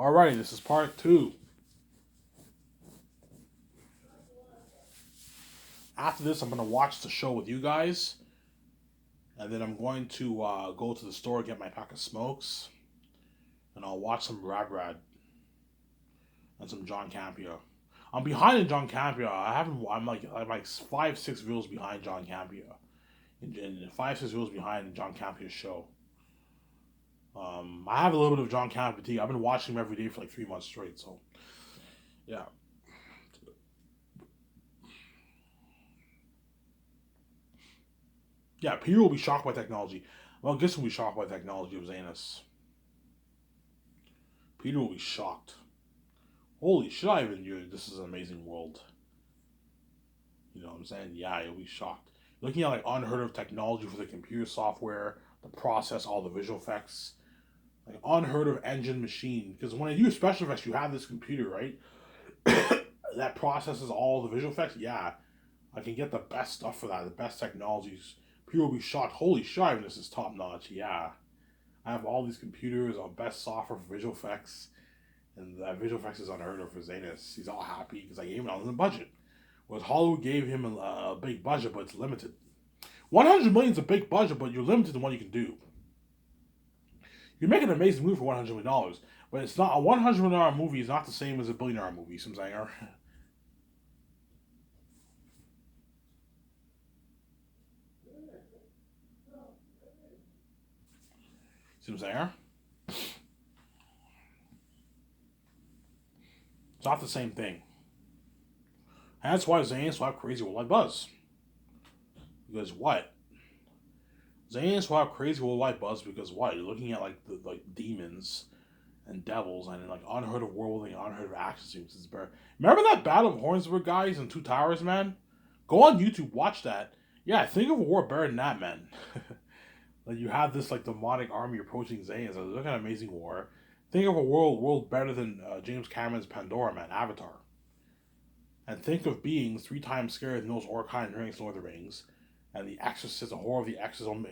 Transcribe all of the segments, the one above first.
Alrighty, this is part two. After this, I'm going to watch the show with you guys. And then I'm going to go to the store, get my pack of smokes. And I'll watch some Rad and some John Campea. I'm behind in John Campea. I'm like 5-6 reels behind John Campea. And 5-6 reels behind John Campea's show. I have a little bit of John Campea fatigue. I've been watching him every day for like 3 months straight. So, yeah. Yeah, Peter will be shocked by technology. Well, guess who will be shocked by technology of Zanus? Peter will be shocked. Holy shit, this is an amazing world. You know what I'm saying? Yeah, you'll be shocked. Looking at like unheard of technology for the computer software, the process, all the visual effects. Like unheard of engine machine. Because when I do special effects, you have this computer, right? that processes all the visual effects. Yeah, I can get the best stuff for that, the best technologies. People will be shocked. Holy shit, this is top notch. Yeah. I have all these computers, all best software for visual effects. And that visual effects is unheard of for Zanus. He's all happy because I gave him an unlimited budget. Whereas Hollywood gave him a big budget, but it's limited. 100 million is a big budget, but you're limited in what you can do. You make an amazing movie for $100 million, but it's not a $100 million movie is not the same as a $1 billion movie. See what I'm saying? See what I'm saying? It's not the same thing. And that's why Zanus will have crazy worldwide buzz. Because what? Zanus will have crazy worldwide buzz because what? You're looking at like demons and devils and like unheard of world and unheard of action sequences. Remember that Battle of Hornsburg, guys, in Two Towers, man? Go on YouTube, watch that. Yeah, think of a war better than that, man. Like you have this like demonic army approaching Zanus. Look at an amazing war. Think of a world better than James Cameron's Pandora, man, Avatar. And think of beings 3 times scarier than those Orcine drinks Lord of the Rings. And The Exorcist, the horror of The Exorcist.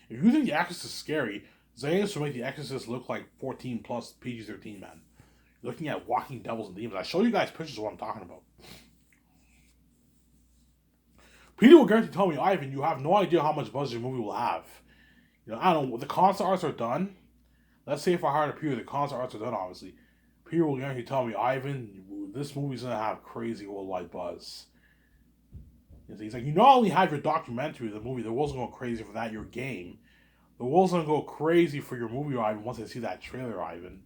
If you think The Exorcist is scary, Zanus will make The Exorcist look like 14 plus PG-13, man. You're looking at walking devils and demons. I show you guys pictures of what I'm talking about. Peter will guarantee tell me, Ivan, you have no idea how much buzz your movie will have. You know, I don't know. The concept arts are done. Let's say if I hired a Peter, the concept arts are done, obviously. Peter will guarantee tell me, Ivan, this movie's gonna have crazy worldwide buzz. He's like, you not only have your documentary, the movie, the world's gonna go crazy for that, your game. The world's gonna go crazy for your movie, Ivan, once they see that trailer, Ivan.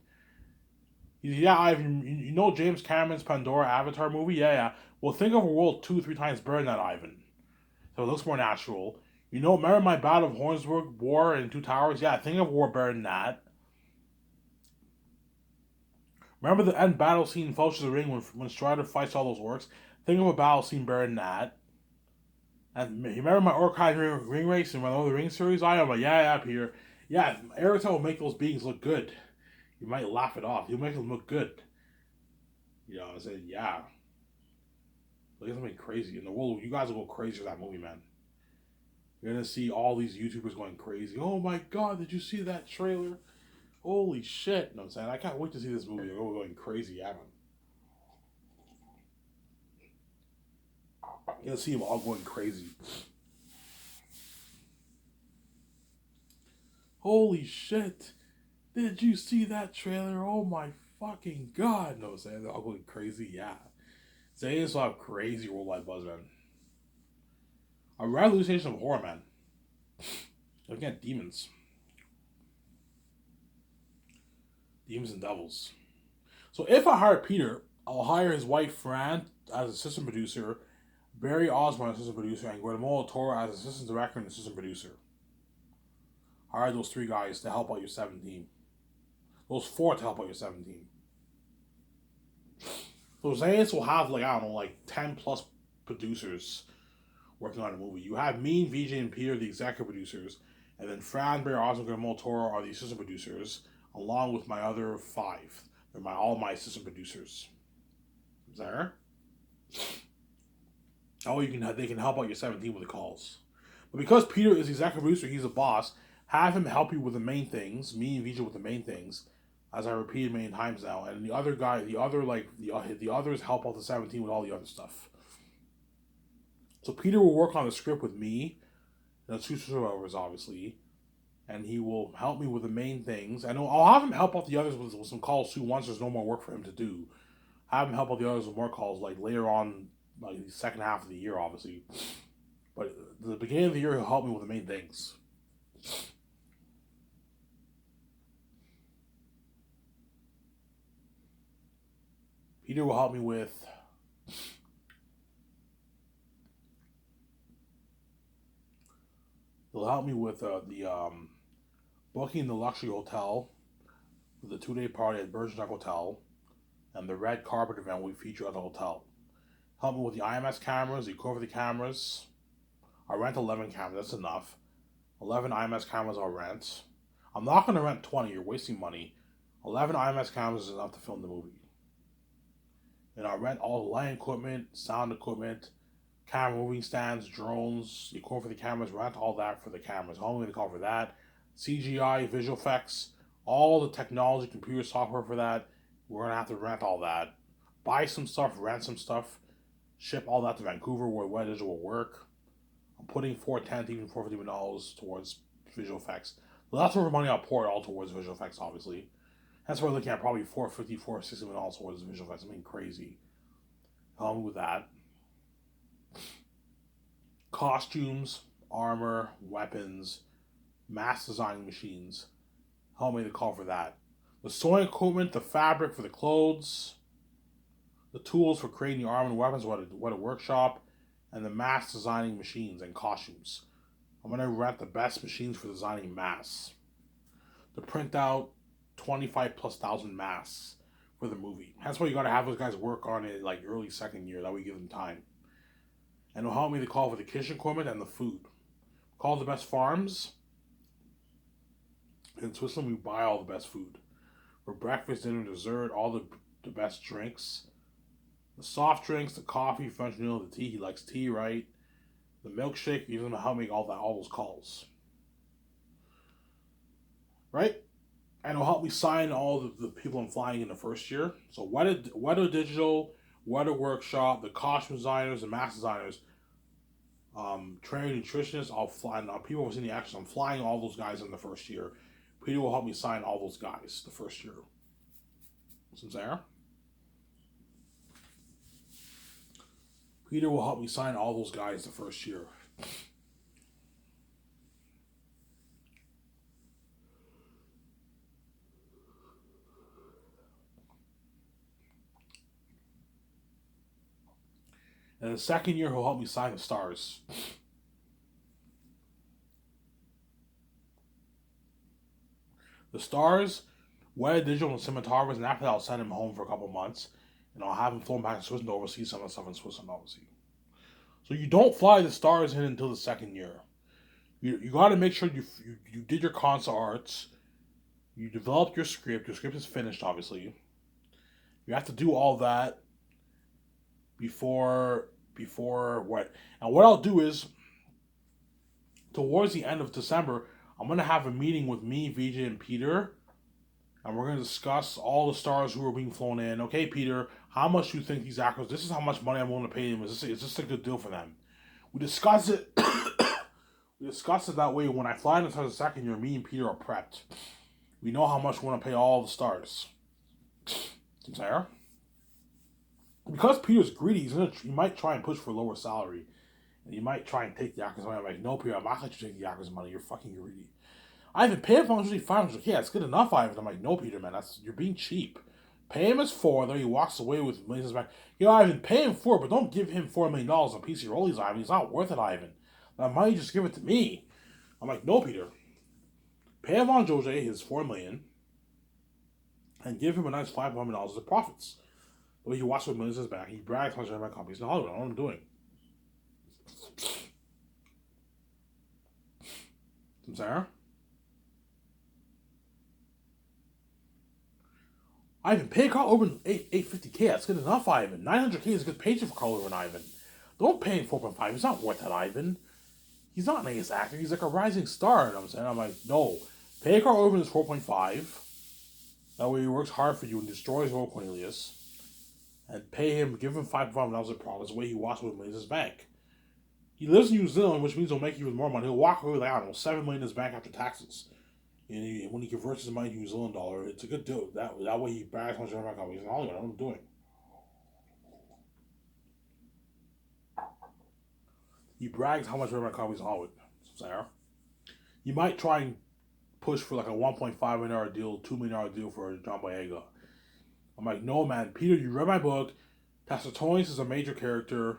He's, yeah, Ivan, you know James Cameron's Pandora Avatar movie? Yeah. Well, think of a world 2-3 times better than that, Ivan. So it looks more natural. You know, remember my Battle of Hornsburg war in Two Towers? Yeah, think of a war better than that. Remember the end battle scene in Fellowship of the Ring when Strider fights all those orcs? Think of a battle scene better than that. And you remember my Orcine ring race in my Lord of the Rings series? I am like, yeah, Peter. Yeah, Aerosol will make those beings look good. You might laugh it off. He'll make them look good. You know, I said, yeah. Look at something crazy. In the world, you guys will go crazy with that movie, man. You're going to see all these YouTubers going crazy. Oh my god, did you see that trailer? Holy shit. You know what I'm saying? I can't wait to see this movie. They're going crazy, yeah, man. You're going to see them all going crazy. Holy shit. Did you see that trailer? Oh my fucking god. No, I'm saying they're all going crazy, yeah. Zanus will have crazy worldwide buzz, man. A revolution of horror, man. Looking at demons. Demons and devils. So if I hire Peter, I'll hire his wife Fran as assistant producer, Barry Osborne as assistant producer, and Guillermo Toro as assistant director and assistant producer. Hire those 3 guys to help out your 17. Those 4 to help out your 17. So Zanus will have like, I don't know, like 10 plus producers working on a movie. You have me, VJ, and Peter, the executive producers, and then Fran, Barry Osborne, and Guillermo Toro are the assistant producers, along with my other 5. They're all my assistant producers. Is that her? Oh, they can help out your 17 with the calls. But because Peter is the executive producer, he's a boss, have him help you with the main things, me and VJ with the main things, as I repeated many times now. And the other guy, the others help out the 17 with all the other stuff. So Peter will work on the script with me, and the two survivors, obviously, and he will help me with the main things. And I'll have him help out the others with some calls too. Once there's no more work for him to do, have him help out the others with more calls, like later on, like the second half of the year, obviously. But at the beginning of the year, he'll help me with the main things. Peter will help me with the booking the luxury hotel for the 2-day party at Bergerac Hotel and the red carpet event we feature at the hotel. Help me with the IMS cameras, the equipment for the cameras. I rent 11 cameras, that's enough. 11 IMS cameras I'll rent. I'm not going to rent 20, you're wasting money. 11 IMS cameras is enough to film the movie. And I'll rent all the lighting equipment, sound equipment, camera moving stands, drones, the equipment for the cameras, rent all that for the cameras. How am I going to cover that? CGI, visual effects, all the technology, computer software for that. We're going to have to rent all that. Buy some stuff, rent some stuff, ship all that to Vancouver where Weta Digital will work. I'm putting $410 to even $450 towards visual effects. The leftover money I'll pour it all towards visual effects, obviously. That's why we're looking at probably $450, $460 towards visual effects. I mean, crazy. Help me with that. Costumes, armor, weapons, mask designing machines. Help me to call for that. The sewing equipment, the fabric for the clothes, the tools for creating the armor and weapons, what a workshop, and the mask designing machines and costumes. I'm going to rent the best machines for designing masks. To print out 25,000+ masks for the movie. That's why you got to have those guys work on it like early second year. That way you give them time. And it'll help me to call for the kitchen equipment and the food. Call the best farms. In Switzerland, we buy all the best food. For breakfast, dinner, dessert, all the best drinks. The soft drinks, the coffee, French vanilla, the tea. He likes tea, right? The milkshake, he's going to help make all those calls. Right? And it'll help me sign all the people I'm flying in the first year. So Weta Digital, Weta Workshop, the costume designers, the mask designers, trainer nutritionists, I'll fly. Now, people who've seen the action, I'm flying all those guys in the first year. Peter will help me sign all those guys the first year. Sincere? Peter will help me sign all those guys the first year. And the second year, he'll help me sign the stars. The stars, Weta Digital and cinematographers, and after that, I'll send him home for a couple months. And I'll have him flown back to Switzerland to oversee some of the stuff in Switzerland, obviously. So you don't fly the stars in until the second year. You got to make sure you did your concept arts. You developed your script. Your script is finished, obviously. You have to do all that before what? And what I'll do is, towards the end of December, I'm going to have a meeting with me, Vijay, and Peter. And we're going to discuss all the stars who are being flown in. Okay, Peter, how much do you think these actors, this is how much money I'm willing to pay them. Is this a good deal for them? We discuss it. We discuss it that way. When I fly into the second year, me and Peter are prepped. We know how much we want to pay all the stars. Sincere? Because Peter's greedy, he might try and push for a lower salary. And he might try and take the actors' money. I'm like, no, Peter, I'm not going to take the actors' money. You're fucking greedy. Ivan, pay him $500. Like, yeah, it's good enough, Ivan. I'm like, no, Peter, man, you're being cheap. Pay him his $4, then he walks away with millions back. Ivan, pay him $4, but don't give him $4 million on PC rollies, Ivan. He's not worth it, Ivan. That money, just give it to me. I'm like, no, Peter. Pay Ivan Jose his $4 million and give him a nice $5 million of profits. The way he walks with millions in his back, he brags how much my companies in Hollywood. I know what I'm doing. Sarah? Ivan, pay Carl Urban $850K. That's good enough, Ivan. $900K is a good paycheck for Carl Urban, Ivan. Don't pay him $4.5. He's not worth that, Ivan. He's not an ace actor. He's like a rising star. You know what I'm saying? I'm like, no. Pay Carl Urban is $4.5. That way he works hard for you and destroys Lord Cornelius. And pay him, give him $5,000 of profits. The way he walks away with his bank. He lives in New Zealand, which means he'll make even more money. He'll walk away with, I don't know, $7 million in his bank after taxes. And when he converts his money to New Zealand dollar, it's a good deal. That way he brags on German companies in Hollywood. What I'm doing. He brags how much German companies in Hollywood. Sarah. You might try and push for like a $1.5 million deal, $2 million deal for John Boyega. I'm like, no, man, Peter, you read my book. Tacitus is a major character.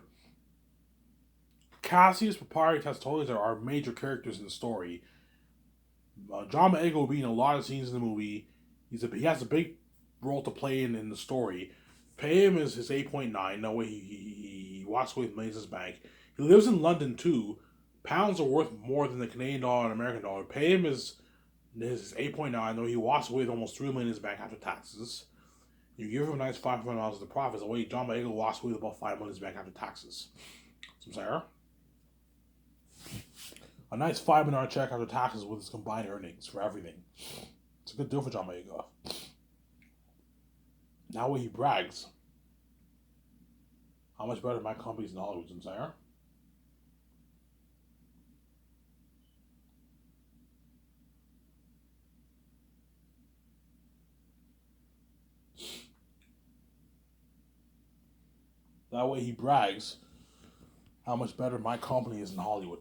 Cassius, Papyri, Tacitus are major characters in the story. John Boyega will be in a lot of scenes in the movie. He has a big role to play in the story. Pay him is his 8.9. No way he walks away with millions in his bank. He lives in London too. Pounds are worth more than the Canadian dollar and American dollar. Pay him is his 8.9. Though he walks away with almost $3 million in his bank after taxes. You give him a nice $500 of the profits. The way John Boyega walks away with about $5 million in his bank after taxes. So, Sarah, a nice $5 million check after taxes with his combined earnings for everything. It's a good deal for John Boyega. Now way he brags. How much better my company's in Hollywood, Sarah? That way he brags how much better my company is in Hollywood.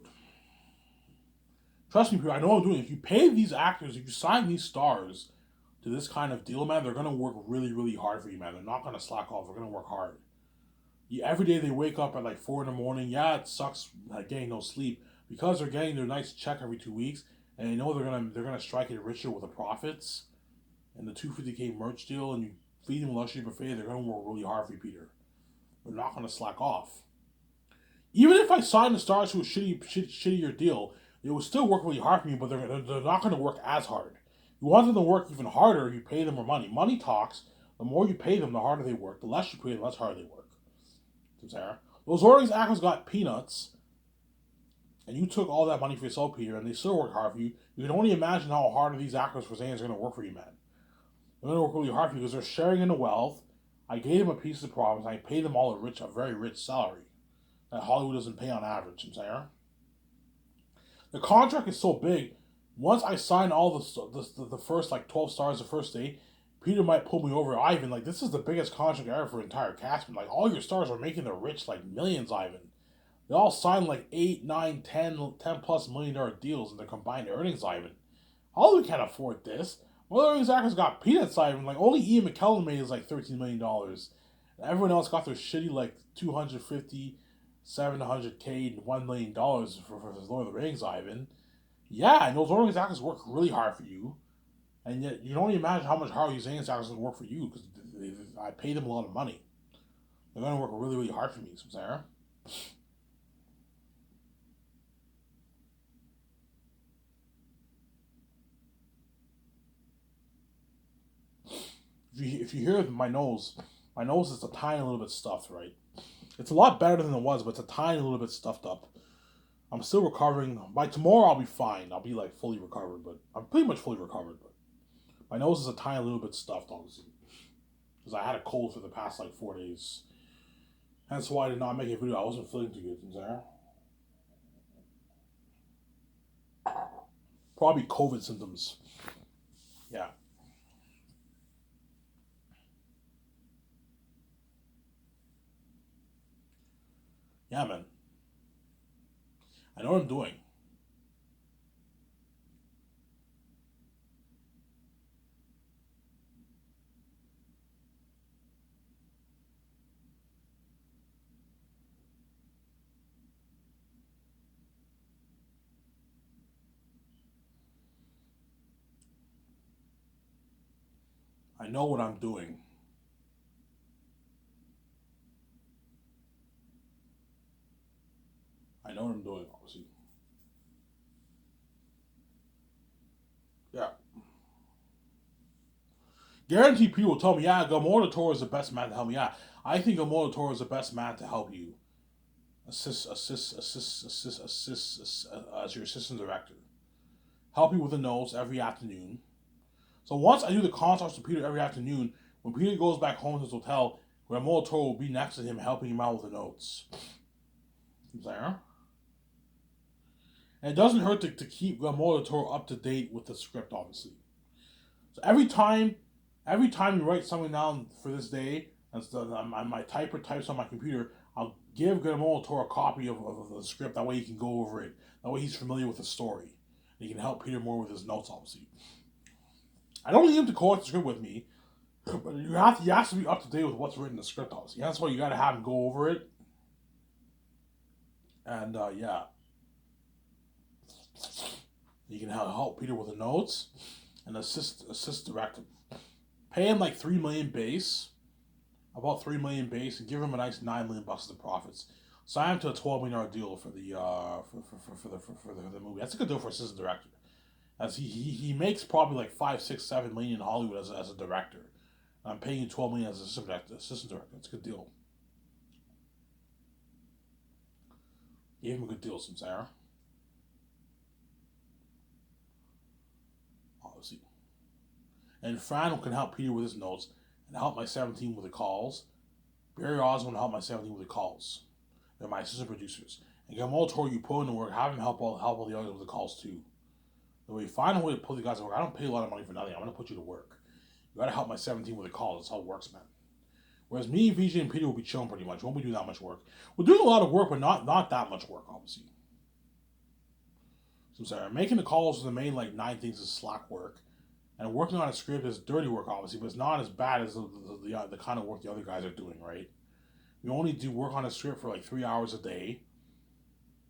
Trust me, Peter, I know what I'm doing. If you pay these actors, if you sign these stars to this kind of deal, man, they're going to work really, really hard for you, man. They're not going to slack off. They're going to work hard. Every day they wake up at like 4 in the morning. Yeah, it sucks like getting no sleep because they're getting their nice check every 2 weeks, and they know they're gonna strike it richer with the profits and the 250K merch deal, and you feed them luxury buffet. They're gonna work really hard for you, Peter. They're not gonna slack off. Even if I sign the stars to a shittier deal, it would still work really hard for me. But they're not gonna work as hard. You want them to work even harder. You pay them more money. Money talks. The more you pay them, the harder they work. The less you pay them, the less harder they work. Sarah. Those Orleans actors got peanuts, and you took all that money for yourself, Peter, and they still work hard for you. You can only imagine how hard these actors for Zans are going to work for you, man. They're going to work really hard for you because they're sharing in the wealth. I gave them a piece of the profits, and I paid them all a very rich salary that Hollywood doesn't pay on average, Sarah. The contract is so big. Once I sign all the first like 12 stars the first day, Peter might pull me over. Ivan, like, this is the biggest contract ever for entire cast. Like, all your stars are making the rich, like, millions, Ivan. They all signed, like, 8, 9, 10 plus $1 million deals in their combined earnings, Ivan. Hollywood can't afford this. One of these actors got peanuts, Ivan. Like, only Ian McKellen made is, like, $13 million. And everyone else got their shitty, like, 250, 700K, and $1 million for Lord of the Rings, Ivan. Yeah, and those Lord of the Rings actors work really hard for you. And yet, you can only imagine how much harder these aliens actors work for you because I pay them a lot of money. They're going to work really, really hard for me, Sarah. If you hear my nose is a tiny little bit stuffed, right? It's a lot better than it was, but it's a tiny little bit stuffed up. I'm still recovering. By tomorrow, I'll be fine. I'll be like fully recovered, but I'm pretty much fully recovered. But my nose is a tiny little bit stuffed, obviously, because I had a cold for the past like 4 days. Hence why I did not make a video. I wasn't feeling too good, Sarah. Probably COVID symptoms. Yeah. Yeah, man. I know what I'm doing. I know what I'm doing. I know what I'm doing, obviously. Yeah. Guaranteed people tell me, yeah, Guillermo Toro is the best man to help me out. I think Guillermo Toro is the best man to help you. Assist as your assistant director. Help you with the notes every afternoon. So once I do the consults to Peter every afternoon, when Peter goes back home to his hotel, Guillermo del Toro will be next to him, helping him out with the notes. There. And it doesn't hurt to keep Guillermo del Toro up to date with the script, obviously. So every time you write something down for this day, my typer types on my computer, I'll give Guillermo del Toro a copy of the script. That way he can go over it. That way he's familiar with the story. And he can help Peter more with his notes, obviously. I don't need him to co-write the script with me, but he has to be up to date with what's written in the script, obviously. That's why you got to have him go over it. And yeah, you can help Peter with the notes and assist director. Pay him like $3 million base, about $3 million base, and give him a nice $9 million bucks of profits. Sign him to a $12 million deal for the movie. That's a good deal for assistant director, as he makes probably like 5, 6, 7 million in Hollywood as a director. I'm paying you $12 million as assistant director. That's a good deal. Gave him a good deal, Samsara. Obviously. And Fran can help Peter with his notes and help my 17 with the calls. Barry Osmond will help my 17 with the calls. They're my assistant producers. And Guillermo del Toro, you put in the work, have him help all the others with the calls too. Then we find a way to put the guys to work. I don't pay a lot of money for nothing. I'm going to put you to work. You got to help my 17 with the calls. That's how it works, man. Whereas me, VJ, and Peter will be chilling pretty much. We won't be doing that much work. We're doing a lot of work, but not that much work, obviously. So I'm sorry. Making the calls is the main 9 things is slack work. And working on a script is dirty work, obviously, but it's not as bad as the kind of work the other guys are doing, right? We only do work on a script for 3 hours a day.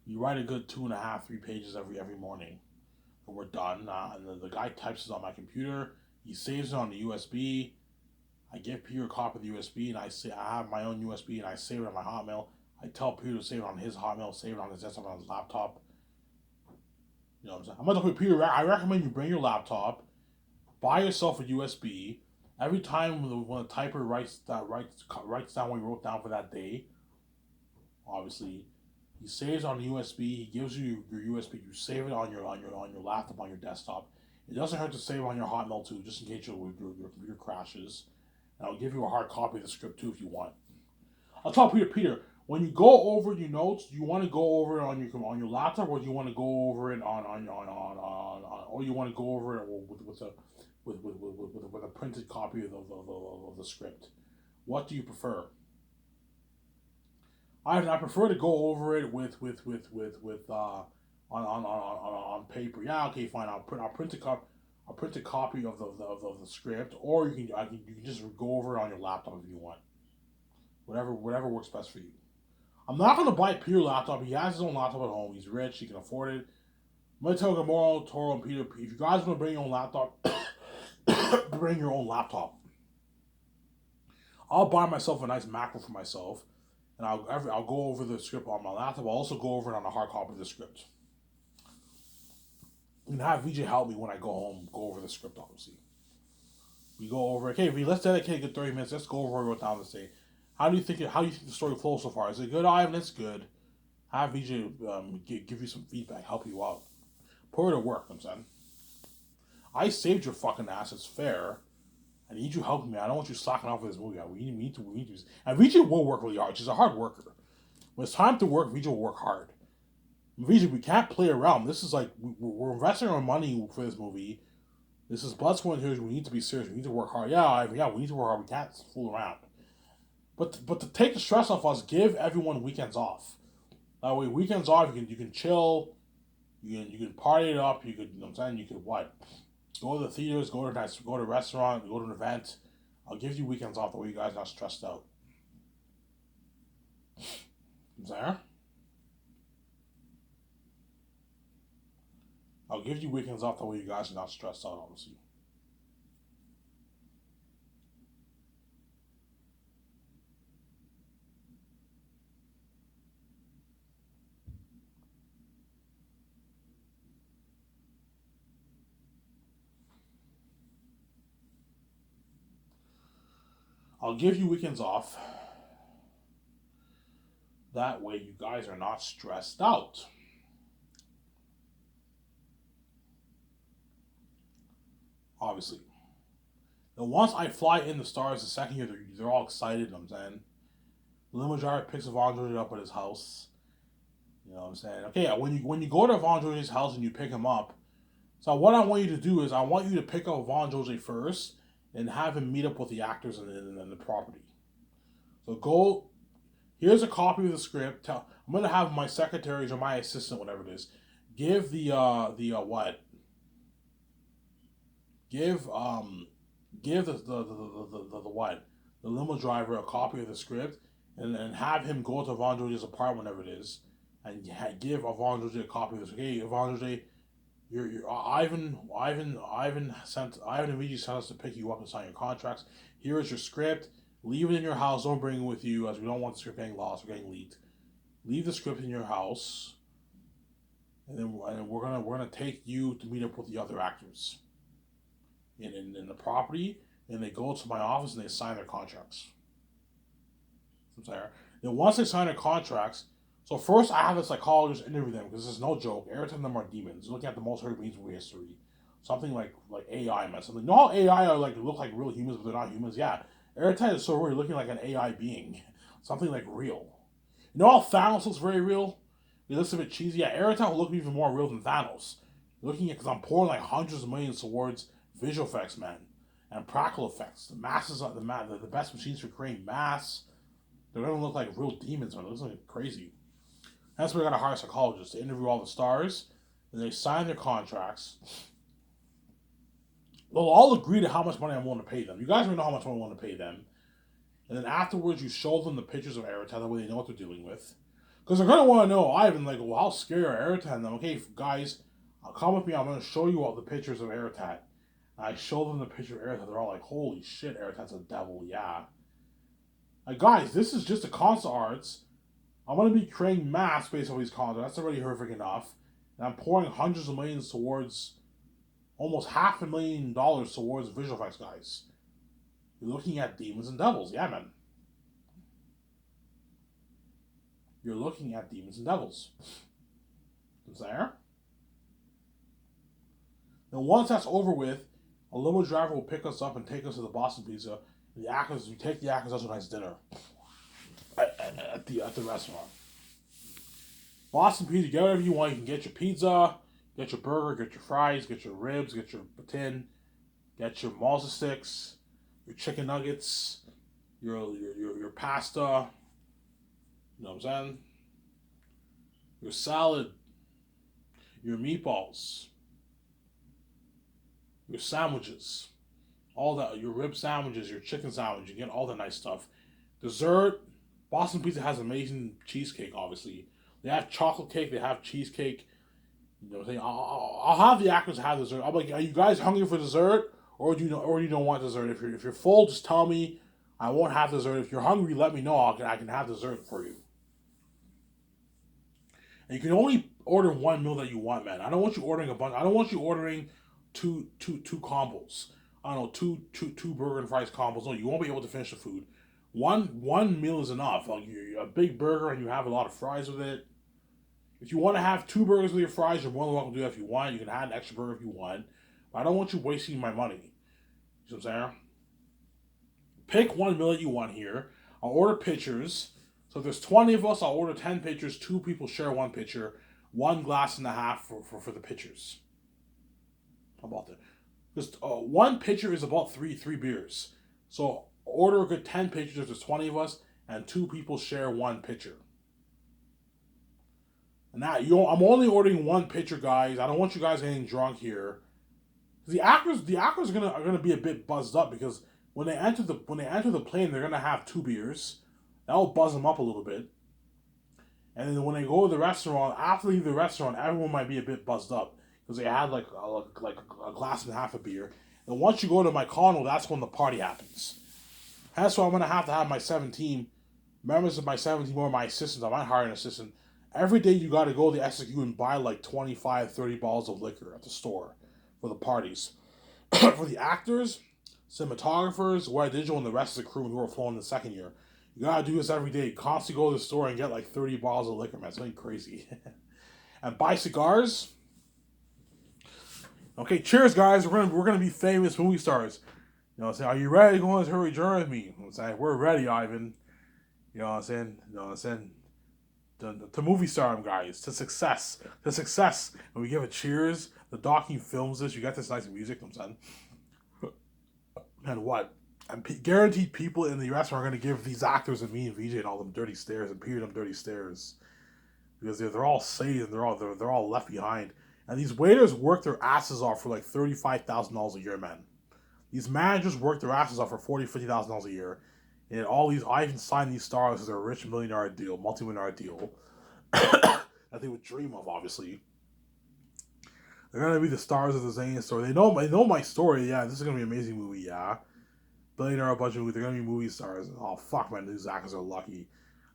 You write a good 2.5, 3 pages every morning. And we're done. And the guy types it on my computer. He saves it on the USB. I give Peter a copy of the USB, and I have my own USB, and I save it on my Hotmail. I tell Peter to save it on his Hotmail, save it on his desktop, on his laptop. You know what I'm saying? I'm going to tell Peter, I recommend you bring your laptop, buy yourself a USB. Every time when the typer writes down what he wrote down for that day, obviously, he saves on the USB. He gives you your USB. You save it on your laptop, on your desktop. It doesn't hurt to save on your Hotmail too, just in case your computer crashes. And I'll give you a hard copy of the script too if you want. I'll tell Peter, when you go over your notes, do you want to go over it on your laptop, or do you want to go over it or you want to go over it with a printed copy of the script? What do you prefer? I prefer to go over it on paper. Yeah, okay, fine. I'll print a copy of the script, or you can just go over it on your laptop if you want. Whatever works best for you. I'm not gonna buy Peter laptop. He has his own laptop at home. He's rich. He can afford it. I'm gonna tell Guillermo del Toro and Peter, if you guys want to bring your own laptop, bring your own laptop. I'll buy myself a nice macro for myself, and I'll go over the script on my laptop. I'll also go over it on a hard copy of the script. And have VJ help me when I go home, go over the script, obviously. We go over, okay, let's dedicate a good 30 minutes. Let's go over what we wrote down to say. How do you think the story flows so far? Is it good, Ivan? It's good. Have VJ give you some feedback, help you out. Put it to work, I'm saying. I saved your fucking ass. It's fair. I need you helping me. I don't want you slacking off with this movie. We need to. And VJ will work really hard. She's a hard worker. When it's time to work, VJ will work hard. VJ, we can't play around. This is we're investing our money for this movie. This is blood, sweat, and tears. We need to be serious. We need to work hard. Yeah, we need to work hard. We can't fool around. But to take the stress off us, give everyone weekends off. That way, weekends off, you can chill, you can party it up. You could, you know what I'm saying, you could what? Go to the theaters, go to a restaurant, go to an event. I'll give you weekends off. That way, you guys are not stressed out. Is there? I'll give you weekends off. That way, you guys are not stressed out. Obviously. I'll give you weekends off. That way, you guys are not stressed out. Obviously. Then once I fly in the stars the second year, they're all excited. You know what I'm saying? The limo driver picks Von George up at his house. You know what I'm saying? Okay, yeah, when you go to Von George's house and you pick him up, so what I want you to do is I want you to pick up Von George first and have him meet up with the actors and the property. So go. Here's a copy of the script. I'm gonna have my secretaries or my assistant, whatever it is, give what? Give give the what? The limo driver a copy of the script and have him go to Von George's apartment, whatever it is, and give Von George a copy of this. Okay, Von George, Ivan and Luigi sent us to pick you up and sign your contracts. Here is your script. Leave it in your house. Don't bring it with you, as we don't want the script getting lost or getting leaked. Leave the script in your house, and then we're gonna take you to meet up with the other actors in the property. And they go to my office and they sign their contracts. Then once they sign their contracts, so first I have a psychologist interview them because this is no joke. Every time them are demons. Looking at the most heard beings movie history, something like AI, man. Something. You know how AI are look like real humans, but they're not humans. Yeah, Airtight is so really looking like an AI being, something like real. You know how Thanos looks very real? It looks a bit cheesy. Yeah, Airtight will look even more real than Thanos. Looking at because I'm pouring like hundreds of millions towards visual effects, man, and practical effects. The masses are the best machines for creating mass. They're gonna look like real demons, man. It looks like crazy. That's why we gotta hire a psychologist to interview all the stars, and they sign their contracts. They'll all agree to how much money I'm willing to pay them. You guys already know how much money I want to pay them. And then afterwards, you show them the pictures of Airtat, that way they know what they're dealing with. Because they're going to want to know, Ivan, like, well, how scary are Airtat and them? Okay, guys, come with me. I'm going to show you all the pictures of Airtat. I show them the picture of Airtat. They're all like, holy shit, Airtat's a devil, yeah. Like, guys, this is just a concept arts. I'm going to be creating mass based on these concepts. That's already horrific enough. And I'm pouring hundreds of millions towards almost $500,000 towards visual effects, guys. You're looking at demons and devils. Yeah, man. You're looking at demons and devils. Is there? Then once that's over with, a limo driver will pick us up and take us to the Boston Pizza. And the actors, we take the actors out to a nice dinner at the restaurant. Boston Pizza, get whatever you want. You can get your pizza, get your burger, get your fries, get your ribs, get your tin, get your malsa sticks, your chicken nuggets, your pasta. You know what I'm saying? Your salad, your meatballs, your sandwiches, all that, your rib sandwiches, your chicken sandwich, you get all the nice stuff. Dessert, Boston Pizza has amazing cheesecake, obviously. They have chocolate cake, they have cheesecake. You know what I'm saying? I'll have the actors have dessert. I'm like, are you guys hungry for dessert? Or do you don't want dessert? If you're full, just tell me. I won't have dessert. If you're hungry, let me know. I can have dessert for you. And you can only order one meal that you want, man. I don't want you ordering a bunch. I don't want you ordering two combos. I don't know, two burger and fries combos. No, you won't be able to finish the food. One meal is enough. Like a big burger and you have a lot of fries with it. If you want to have two burgers with your fries, you're more than welcome to do that if you want. You can add an extra burger if you want. But I don't want you wasting my money. You know what I'm saying? Pick one meal that you want here. I'll order pitchers. So if there's 20 of us, I'll order 10 pitchers. 2 people share one pitcher. 1 glass and a half for the pitchers. How about that? Because one pitcher is about three beers. So order a good 10 pitchers if there's 20 of us, and 2 people share one pitcher. And that I'm only ordering one pitcher, guys. I don't want you guys getting drunk here. The actors are gonna be a bit buzzed up because when they enter the plane, they're gonna have 2 beers. That'll buzz them up a little bit. And then when they go to the restaurant, after they leave the restaurant, everyone might be a bit buzzed up because they had like a glass and a half of beer. And once you go to my condo, that's when the party happens. That's why I'm gonna have my 17 members of my 17 or my assistants. I might hire an assistant. Every day you gotta go to the SQ and buy like 25, 30 bottles of liquor at the store for the parties. For the actors, cinematographers, White Digital, and the rest of the crew who are flowing in the second year. You gotta do this every day. Constantly go to the store and get like 30 bottles of liquor, man. It's something crazy. And buy cigars. Okay, cheers, guys. We're gonna be famous movie stars. You know what I'm saying? Are you ready to go on this hurry journey with me? You know what I'm saying? We're ready, Ivan. You know what I'm saying? You know what I'm saying? To movie stardom, guys. To success. To success. And we give it cheers. The docu films this. You got this nice music, you know what I'm saying? And what? And guaranteed people in the US are going to give these actors and me and VJ and all them dirty stares and Peter them dirty stares. Because they're all saved and they're all left behind. And these waiters work their asses off for like $35,000 a year, man. These managers work their asses off for $50,000 a year. And all these, I even signed these stars as a rich millionaire deal, multi-millionaire deal that they would dream of, obviously. They're gonna be the stars of the Zane story. They know my story. Yeah, this is gonna be an amazing movie. Yeah, billionaire budget movie. They're gonna be movie stars. Oh fuck, man, these actors are lucky.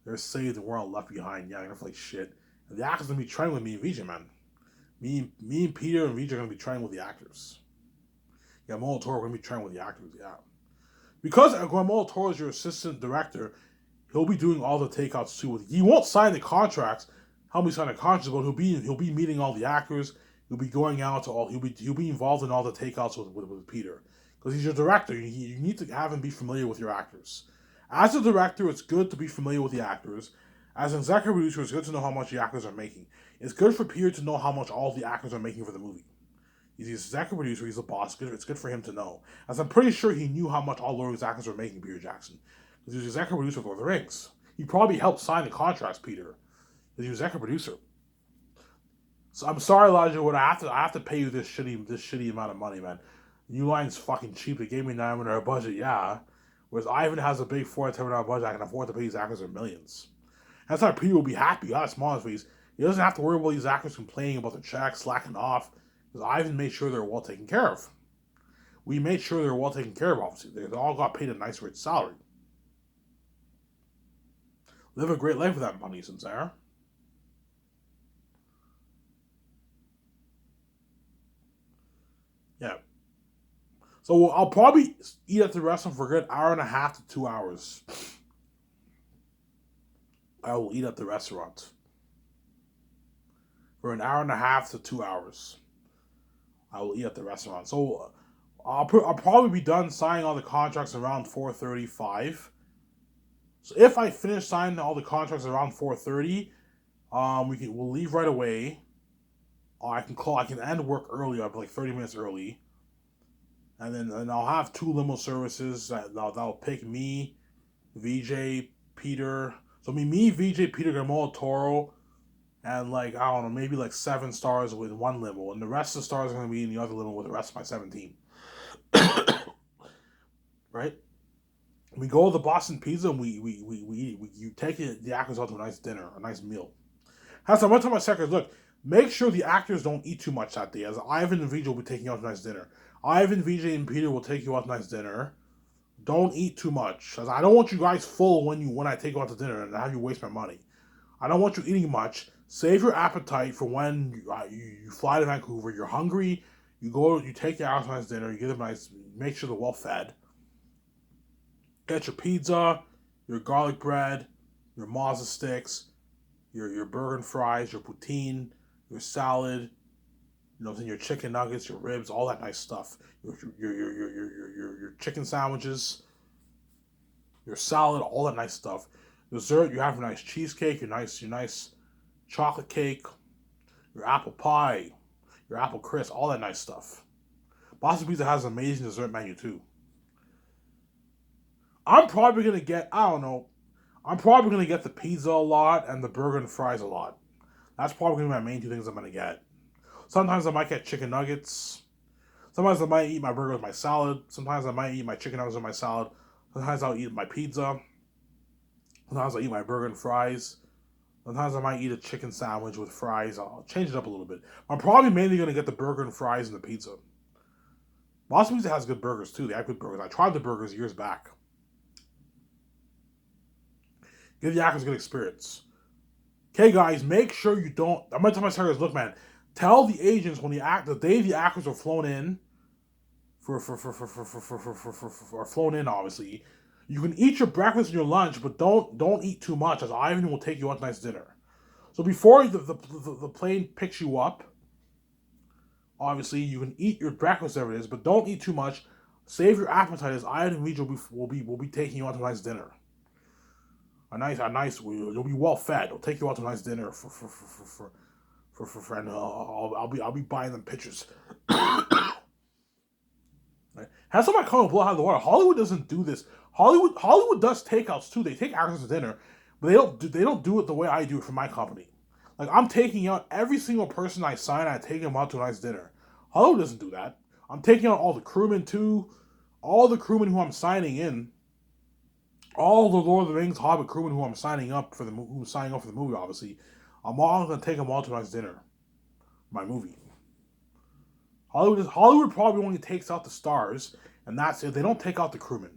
They're saved and we're all left behind. Yeah, they're gonna feel like shit. And the actors gonna be training with me and VJ, man. Me and Peter and VJ are gonna be training with the actors. Yeah, Guillermo Toro gonna be training with the actors. Yeah, because Guillermo Toro is your assistant director, he'll be doing all the takeouts too. He won't sign the contracts. Help me sign the contracts, but he'll be meeting all the actors. He'll be going out to all. He'll be involved in all the takeouts with Peter, because he's your director. You need to have him be familiar with your actors. As a director, it's good to be familiar with the actors. As an executive producer, it's good to know how much the actors are making. It's good for Peter to know how much all the actors are making for the movie. He's the executive producer. He's the boss. It's good for him to know. As I'm pretty sure he knew how much all Lord of the actors were making, Peter Jackson, because he was the executive producer of Lord of the Rings. He probably helped sign the contracts, Peter, because he was executive producer. So I'm sorry, Elijah, but I have to pay you this shitty amount of money, man. New Line's fucking cheap. They gave me $9 million budget, yeah. Whereas Ivan has a big $4 to $10 million budget. I can afford to pay these actors their millions. That's how Peter will be happy. He'll have a smile on his face. He doesn't have to worry about these actors complaining about their checks, slacking off. Because Ivan made sure they're well taken care of. We made sure they're well taken care of, obviously. They all got paid a nice rich salary. Live a great life with that money, Sincere. Yeah. So I'll probably eat at the restaurant for a good hour and a half to 2 hours. I will eat at the restaurant for an hour and a half to 2 hours. I will eat at the restaurant. So I'll probably be done signing all the contracts around 4:35. So if I finish signing all the contracts around 4:30, we'll leave right away. I can end work early. I'll be like 30 minutes early, and I'll have two limo services that'll pick me, VJ, Peter. So me, VJ, Peter, Guillermo Toro, and like I don't know, maybe like 7 stars with one limo, and the rest of the stars are gonna be in the other limo with the rest of my 17. Right? We go to the Boston Pizza and you take the actors out to a nice dinner, a nice meal. That's one time my secretary, look, make sure the actors don't eat too much that day, as Ivan and VJ will be taking you out to a nice dinner. Ivan, VJ, and Peter will take you out to a nice dinner. Don't eat too much, as I don't want you guys full when I take you out to dinner and have you waste my money. I don't want you eating much. Save your appetite for when you fly to Vancouver. You're hungry. You take the actors to a nice dinner. You give them nice. Make sure they're well fed. Get your pizza, your garlic bread, your mazza sticks, your burger and fries, your poutine, your salad, your chicken nuggets, your ribs, all that nice stuff. Your chicken sandwiches, your salad, all that nice stuff. Dessert, you have your nice cheesecake, your nice chocolate cake, your apple pie, your apple crisp, all that nice stuff. Boston Pizza has an amazing dessert menu too. I'm probably gonna get, I don't know, I'm probably gonna get the pizza a lot and the burger and fries a lot. That's probably gonna be my main two things I'm gonna get. Sometimes I might get chicken nuggets. Sometimes I might eat my burger with my salad. Sometimes I might eat my chicken nuggets with my salad. Sometimes I'll eat my pizza. Sometimes I'll eat my burger and fries. Sometimes I might eat a chicken sandwich with fries. I'll change it up a little bit. I'm probably mainly gonna get the burger and fries and the pizza. Boston Pizza has good burgers too. They have good burgers. I tried the burgers years back. Give the actors a good experience. Okay, guys, make sure you don't. I'm gonna tell my secretaries, look, man, tell the agents when the day the actors are flown in for flown in, obviously. You can eat your breakfast and your lunch, but don't eat too much, as Ivan will take you out to a nice dinner. So before the plane picks you up, obviously you can eat your breakfast, whatever it is, but don't eat too much. Save your appetite as I and Luigi will be taking you out to a nice dinner. A nice. You'll be well fed. We'll take you out to a nice dinner for friend. I'll be buying them pictures. Right? Have somebody come and blow out of the water. Hollywood doesn't do this. Hollywood does takeouts too. They take actors to dinner, but they don't do it the way I do it for my company. Like I'm taking out every single person I sign. I take them out to a nice dinner. Hollywood doesn't do that. I'm taking out all the crewmen too. All the crewmen who I'm signing in. All the Lord of the Rings Hobbit crewmen who I'm signing up for who's signing up for the movie. Obviously, I'm all gonna take them all to a nice dinner. My movie. Hollywood probably only takes out the stars, and that's it. They don't take out the crewmen.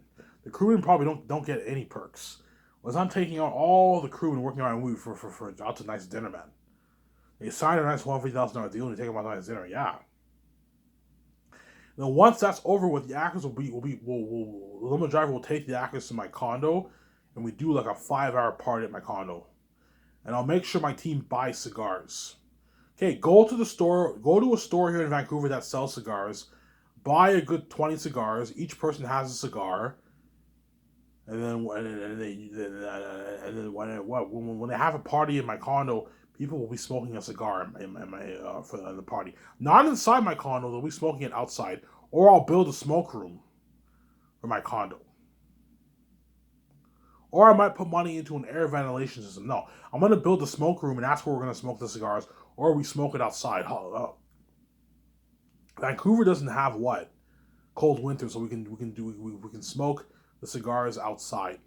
The crewmen probably don't get any perks. Whereas I'm taking out all the crewmen working on a movie for out to a nice dinner, man. They sign a nice $150,000 deal and they take them out to a nice dinner, yeah. Then once that's over with, the actors will the limo driver will take the actors to my condo, and we do like a 5-hour party at my condo, and I'll make sure my team buys cigars. Okay, go to a store here in Vancouver that sells cigars, buy a good 20 cigars. Each person has a cigar, and then when they have a party in my condo, people will be smoking a cigar for the party. Not inside my condo; they'll be smoking it outside, or I'll build a smoke room for my condo. Or I might put money into an air ventilation system. No, I'm gonna build a smoke room, and that's where we're gonna smoke the cigars, or we smoke it outside. Vancouver doesn't have what cold winter, so we can smoke the cigars outside,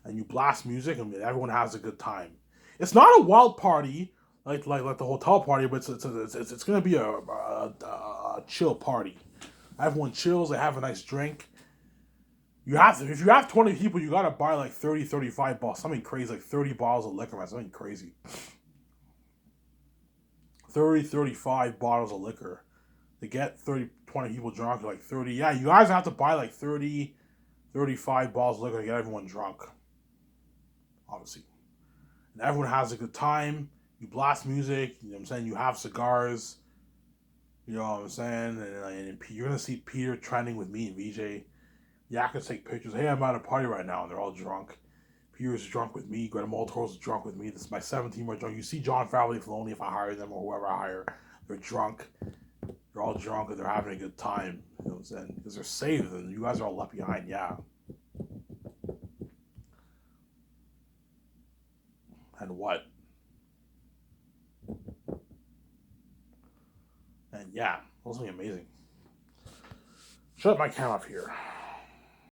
and you blast music, and everyone has a good time. It's not a wild party like the hotel party, but it's gonna be a chill party. Everyone chills. They have a nice drink. If you have 20 people, you gotta buy like 30, 35 bottles, something crazy, like 30 bottles of liquor, man, something crazy. 30, 35 bottles of liquor to get 30, 20 people drunk, like 30. Yeah, you guys have to buy like 30, 35 bottles of liquor to get everyone drunk, obviously. And everyone has a good time. You blast music, you know what I'm saying? You have cigars, you know what I'm saying? And you're going to see Peter trending with me and VJ. Yeah, I can take pictures. Hey, I'm at a party right now, and they're all drunk. Peter's drunk with me. Greta Moltoro's drunk with me. This is my 17 more drunk. You see John Favreau, Filoni, if I hire them or whoever I hire, they're drunk. They're all drunk and they're having a good time. You know what I'm saying? Because they're saved and you guys are all left behind. Yeah. And what? And yeah, it was amazing. Shut my cam off here.